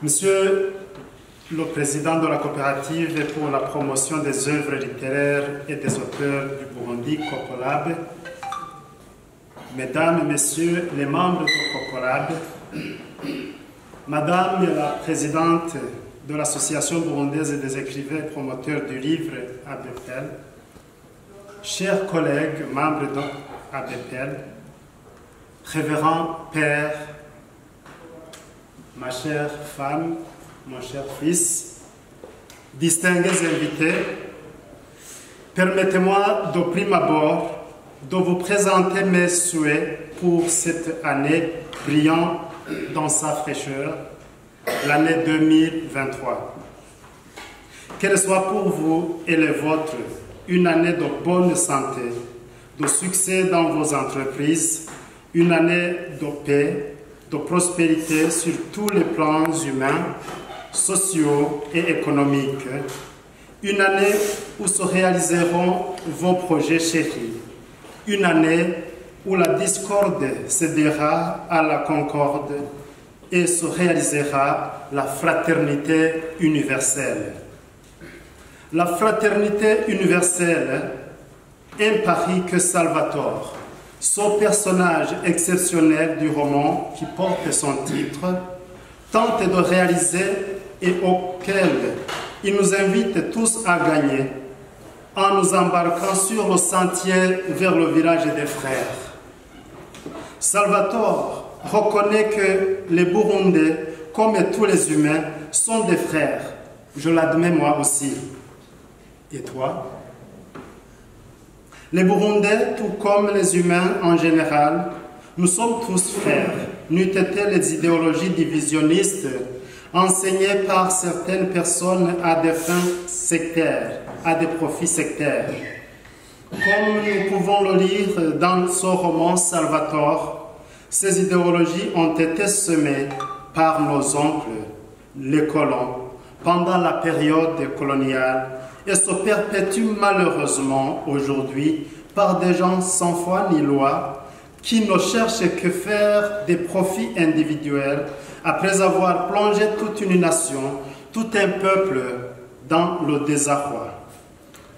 Monsieur le Président de la coopérative pour la promotion des œuvres littéraires et des auteurs du Burundi, COPOLAB, Mesdames et Messieurs les membres de COPOLAB, Madame la Présidente de l'Association burundaise des écrivains et promoteurs du livre ABPL, chers collègues membres de ABPL, révérend Père, ma chère femme, mon cher fils, distingués invités, permettez-moi de prime abord de vous présenter mes souhaits pour cette année brillant dans sa fraîcheur, l'année 2023. Qu'elle soit pour vous et les vôtres une année de bonne santé, de succès dans vos entreprises, une année de paix, de prospérité sur tous les plans humains, sociaux et économiques, une année où se réaliseront vos projets chéris, une année où la discorde cédera à la concorde et se réalisera la fraternité universelle. La fraternité universelle, un pari que Salvatore, son personnage exceptionnel du roman qui porte son titre, tente de réaliser et auquel il nous invite tous à gagner en nous embarquant sur le sentier vers le village des frères. Salvatore reconnaît que les Burundais, comme tous les humains, sont des frères. Je l'admets moi aussi. Et toi? Les Burundais, tout comme les humains en général, nous sommes tous frères, n'eût été les idéologies divisionnistes enseignées par certaines personnes à des fins sectaires, à des profits sectaires. Comme nous pouvons le lire dans son roman Salvatore, ces idéologies ont été semées par nos oncles, les colons, pendant la période coloniale, et se perpétue malheureusement aujourd'hui par des gens sans foi ni loi qui ne cherchent que faire des profits individuels après avoir plongé toute une nation, tout un peuple dans le désarroi.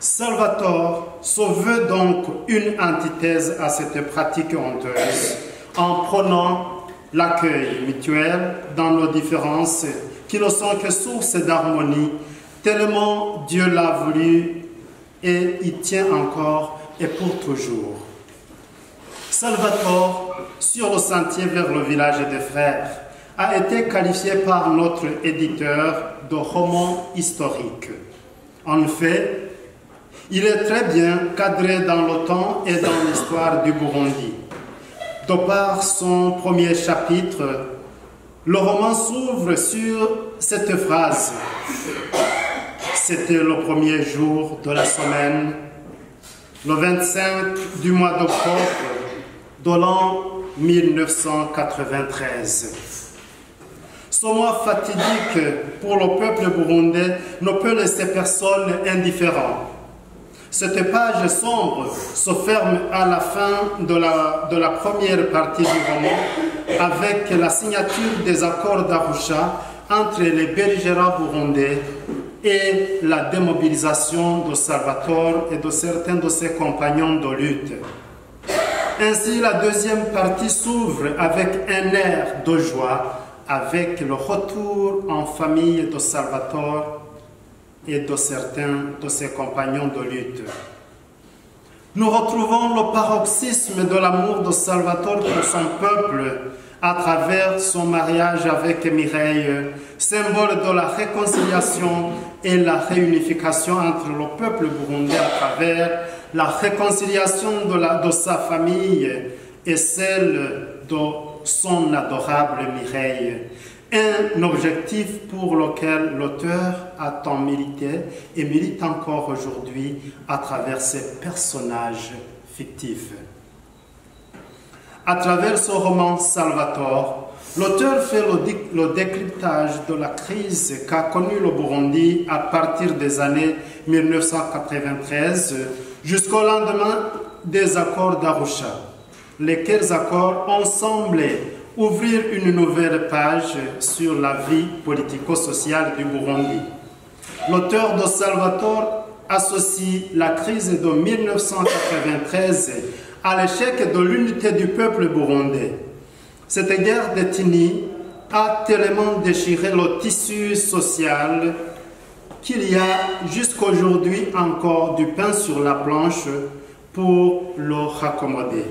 Salvatore se veut donc une antithèse à cette pratique honteuse en prônant l'accueil mutuel dans nos différences qui ne sont que source d'harmonie, tellement Dieu l'a voulu et y tient encore et pour toujours. Salvatore, sur le sentier vers le village des frères, a été qualifié par notre éditeur de roman historique. En effet, il est très bien cadré dans le temps et dans l'histoire du Burundi. De par son premier chapitre, le roman s'ouvre sur cette phrase. C'était le premier jour de la semaine, le 25 du mois d'octobre de l'an 1993. Ce mois fatidique pour le peuple burundais ne peut laisser personne indifférent. Cette page sombre se ferme à la fin de la première partie du roman avec la signature des accords d'Arusha entre les belligérants burundais et la démobilisation de Salvatore et de certains de ses compagnons de lutte. Ainsi, la deuxième partie s'ouvre avec un air de joie, avec le retour en famille de Salvatore et de certains de ses compagnons de lutte. Nous retrouvons le paroxysme de l'amour de Salvatore pour son peuple à travers son mariage avec Mireille, symbole de la réconciliation et la réunification entre le peuple burundais à travers la réconciliation de sa famille et celle de son adorable Mireille. Un objectif pour lequel l'auteur a tant milité et milite encore aujourd'hui à travers ses personnages fictifs. À travers son roman Salvatore, l'auteur fait le décryptage de la crise qu'a connue le Burundi à partir des années 1993 jusqu'au lendemain des accords d'Arusha, lesquels accords ont semblé ouvrir une nouvelle page sur la vie politico-sociale du Burundi. L'auteur de Salvatore associe la crise de 1993 à l'échec de l'unité du peuple burundais. Cette guerre d'ethnie a tellement déchiré le tissu social qu'il y a jusqu'aujourd'hui encore du pain sur la planche pour le raccommoder.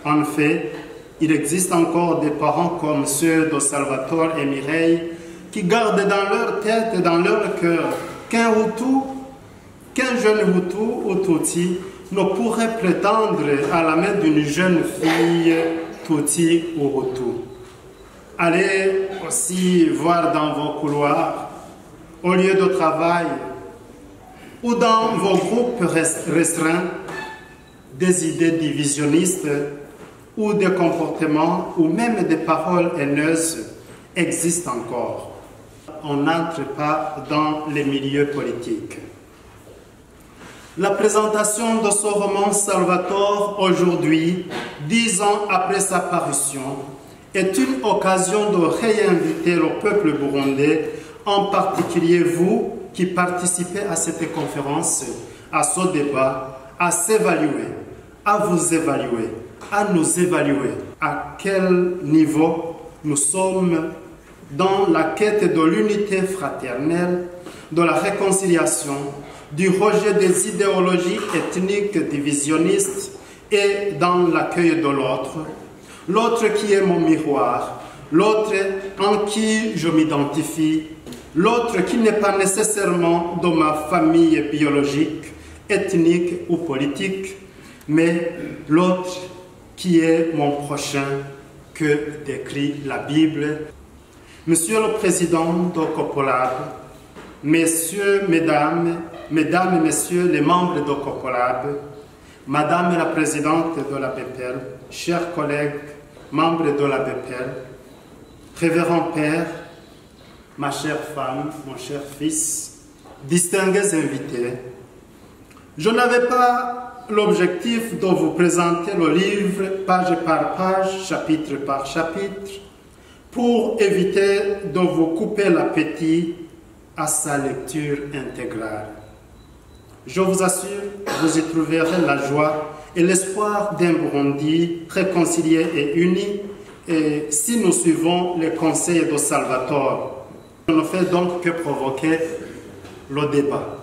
En fait, il existe encore des parents comme ceux de Salvatore et Mireille qui gardent dans leur tête et dans leur cœur qu'un jeune Hutu ou Tutsi ne pourrait prétendre à la main d'une jeune fille Tutsi ou Hutu. Allez aussi voir dans vos couloirs, au lieu de travail ou dans vos groupes restreints, des idées divisionnistes ou des comportements ou même des paroles haineuses existent encore. On n'entre pas dans les milieux politiques. La présentation de ce roman Salvatore aujourd'hui, 10 ans après sa parution, est une occasion de réinviter le peuple burundais, en particulier vous qui participez à cette conférence, à ce débat, à s'évaluer, à vous évaluer, à nous évaluer. À quel niveau nous sommes dans la quête de l'unité fraternelle, de la réconciliation, du rejet des idéologies ethniques divisionnistes et dans l'accueil de l'autre, l'autre qui est mon miroir, l'autre en qui je m'identifie, l'autre qui n'est pas nécessairement de ma famille biologique, ethnique ou politique, mais l'autre qui est mon prochain que décrit la Bible. Monsieur le Président de Copolab, Messieurs, Mesdames et Messieurs les membres de Copolab, Madame la Présidente de la BPL, chers collègues, membres de la BPL, Révérend Père, ma chère femme, mon cher fils, distingués invités, je n'avais pas l'objectif de vous présenter le livre page par page, chapitre par chapitre, pour éviter de vous couper l'appétit à sa lecture intégrale. Je vous assure, vous y trouverez la joie et l'espoir d'un Burundi réconcilié et uni, et si nous suivons les conseils de Salvatore, on ne fait donc que provoquer le débat.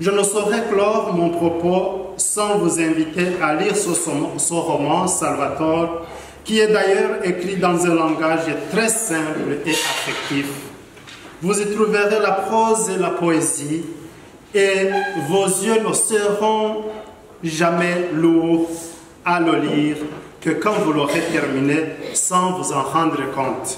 Je ne saurais clore mon propos sans vous inviter à lire ce roman Salvatore, qui est d'ailleurs écrit dans un langage très simple et affectif. Vous y trouverez la prose et la poésie, et vos yeux ne seront jamais lourds à le lire que quand vous l'aurez terminé sans vous en rendre compte.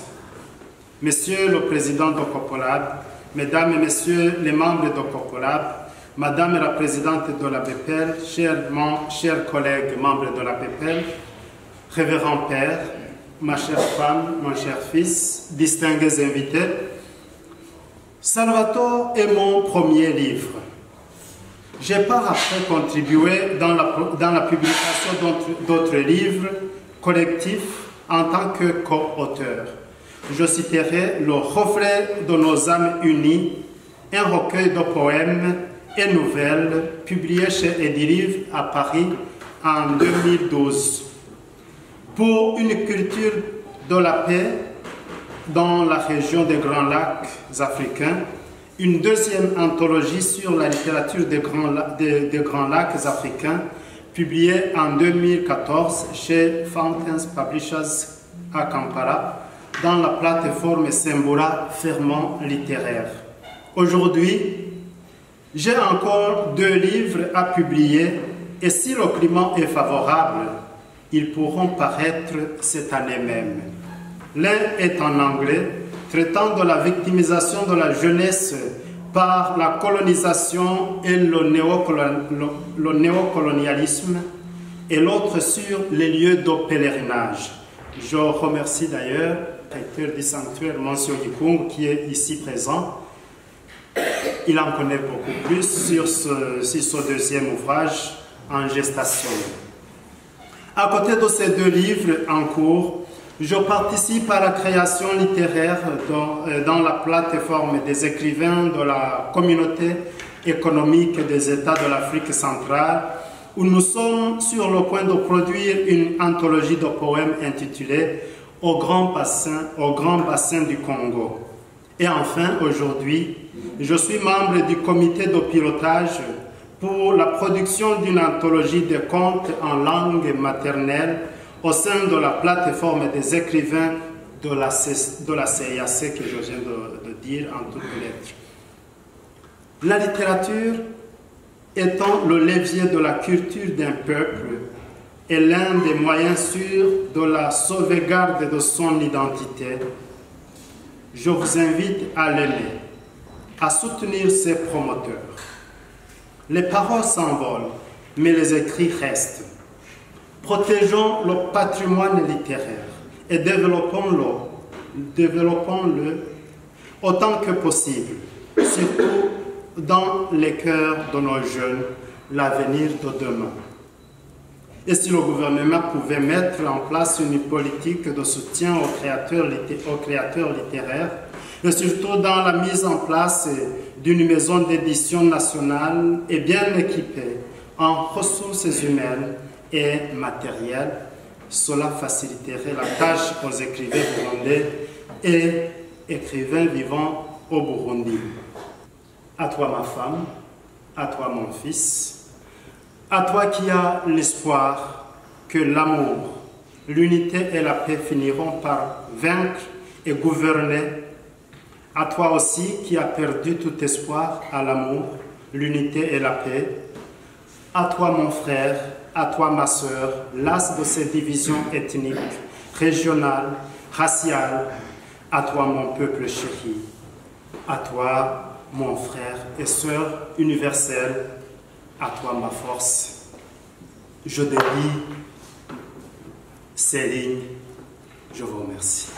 Monsieur le Président de Copolab, Mesdames et Messieurs les membres de Copolab, Madame la Présidente de la BPL, chers collègues membres de la BPL, Révérend Père, ma chère femme, mon cher fils, distingués invités, Salvatore est mon premier livre. J'ai par après contribué dans la publication d'autres livres collectifs en tant que co-auteur. Je citerai Le reflet de nos âmes unies, un recueil de poèmes et nouvelles publié chez Edilivre à Paris en 2012. Pour une culture de la paix dans la région des Grands Lacs africains, une deuxième anthologie sur la littérature des Grands Lacs africains, publiée en 2014 chez Fountains Publishers à Kampala, dans la plateforme Sembura Ferment littéraire. Aujourd'hui, j'ai encore 2 livres à publier et si le climat est favorable, ils pourront paraître cette année même. L'un est en anglais, traitant de la victimisation de la jeunesse par la colonisation et le néocolonialisme, et l'autre sur les lieux de pèlerinage. Je remercie d'ailleurs le recteur du sanctuaire, Monsieur Gikung, qui est ici présent. Il en connaît beaucoup plus sur ce deuxième ouvrage en gestation. À côté de ces 2 livres en cours, Je participe à la création littéraire dans la plateforme des écrivains de la communauté économique des États de l'Afrique centrale, où nous sommes sur le point de produire une anthologie de poèmes intitulée « Au grand bassin du Congo ». Et enfin, aujourd'hui, je suis membre du comité de pilotage pour la production d'une anthologie de contes en langue maternelle au sein de la plateforme des écrivains de la CIAC que je viens de dire en toutes lettres. La littérature étant le levier de la culture d'un peuple est l'un des moyens sûrs de la sauvegarde de son identité. Je vous invite à l'aimer, à soutenir ses promoteurs. Les paroles s'envolent, mais les écrits restent. Protégeons le patrimoine littéraire et développons-le autant que possible, surtout dans les cœurs de nos jeunes, l'avenir de demain. Et si le gouvernement pouvait mettre en place une politique de soutien aux créateurs littéraires, et surtout dans la mise en place d'une maison d'édition nationale et bien équipée en ressources humaines et matérielles, cela faciliterait la tâche aux écrivains burundais et écrivains vivant au Burundi. À toi ma femme, à toi mon fils, à toi qui as l'espoir que l'amour, l'unité et la paix finiront par vaincre et gouverner, à toi aussi qui as perdu tout espoir à l'amour, l'unité et la paix, à toi mon frère, à toi ma sœur, las de ces divisions ethniques, régionales, raciales, à toi mon peuple chéri, à toi mon frère et sœur universelle, à toi ma force. Je dédie ces lignes. Je vous remercie.